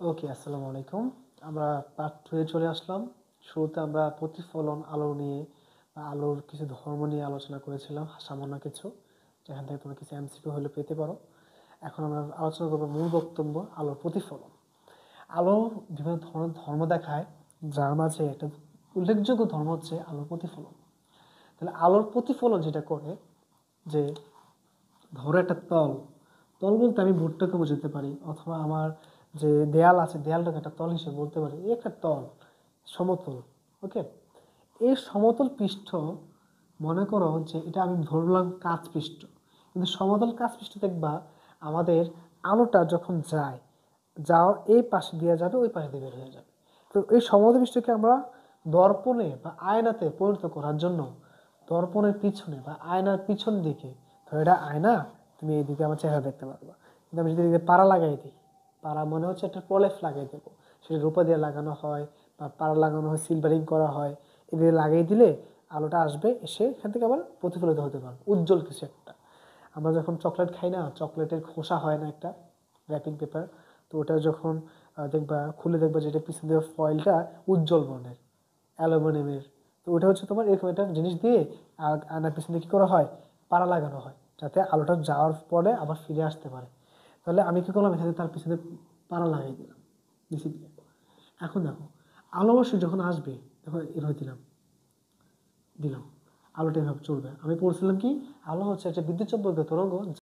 ওকে, আসসালামু আলাইকুম। আমরা পার্ট 2 এ চলে আসলাম। শুরুতে আমরা প্রতিফলন আলো নিয়ে বা আলোর কিছু ধর্ম নিয়ে আলোচনা করেছিলাম, সামান্য কিছু, যেখান থেকে তোমরা কিছু এমসিকিউ হলে পেতে পারো। এখন আমরা আলোচনা করবো মূল বক্তব্য, আলোর প্রতিফলন। আলো বিভিন্ন ধরনের ধর্ম দেখায়, যার মাঝে একটা উল্লেখযোগ্য ধর্ম হচ্ছে আলোর প্রতিফলন। তাহলে আলোর প্রতিফলন যেটা করে, যে ধরো একটা তল, তল বলতে আমি বোর্ডটাকে বোঝাতে পারি, অথবা আমার যে দেয়াল আছে দেয়ালটাকে একটা তল হিসেবে বলতে পারি। এই একটা তল, সমতল। ওকে, এই সমতল পৃষ্ঠ, মনে করো যে এটা আমি ধরলাম কাচ পৃষ্ঠ, কিন্তু সমতল কাচ পৃষ্ঠ দেখবা আমাদের আলোটা যখন যায়, এই পাশে দিয়ে যাবে, ওই পাশে দিয়ে বের হয়ে যাবে। তো এই সমতল পৃষ্ঠকে আমরা দর্পণে বা আয়নাতে পরিণত করার জন্য দর্পণের পিছনে বা আয়নার পিছন দিকে, ধর এটা আয়না, তুমি এইদিকে আমার চেহারা দেখতে পারবা, কিন্তু আমি যদি এদিকে পাড়া লাগাই দিই, পাড়া মনে হচ্ছে একটা প্রলেপ লাগাই দেবো, সেটা রূপা দিয়ে লাগানো হয় বা পাড়া লাগানো হয়, সিলভারিং করা হয়, এদিকে লাগিয়ে দিলে আলোটা আসবে, এসে এখান থেকে আবার প্রতিফলিত হতে পারবে উজ্জ্বল কিছু একটা। আমরা যখন চকলেট খাই না, চকলেটের খোসা হয় না একটা র্যাপিং পেপার, তো ওটা যখন দেখবা খুলে দেখবা যেটা পিছন দিয়ে ফয়েলটা উজ্জ্বল বর্ণের, অ্যালুমিনিয়ামের। তো ওটা হচ্ছে তোমার এরকম একটা জিনিস দিয়ে আয়নার পিছনে কী করা হয়, পাড়া লাগানো হয়, যাতে আলোটা যাওয়ার পরে আবার ফিরে আসতে পারে। তাহলে আমি কী করলাম, এখানে তার পিছনে পাড়া লাগিয়ে দিলাম নিচে দিয়ে। এখন দেখো, আলো অবশ্যই যখন আসবে, দেখো এভাবে দিলাম, আলোটা এভাবে চলবে। আমি পড়ছিলাম কি, আলো হচ্ছে একটা বিদ্যুৎ চৌম্বকীয় তরঙ্গ।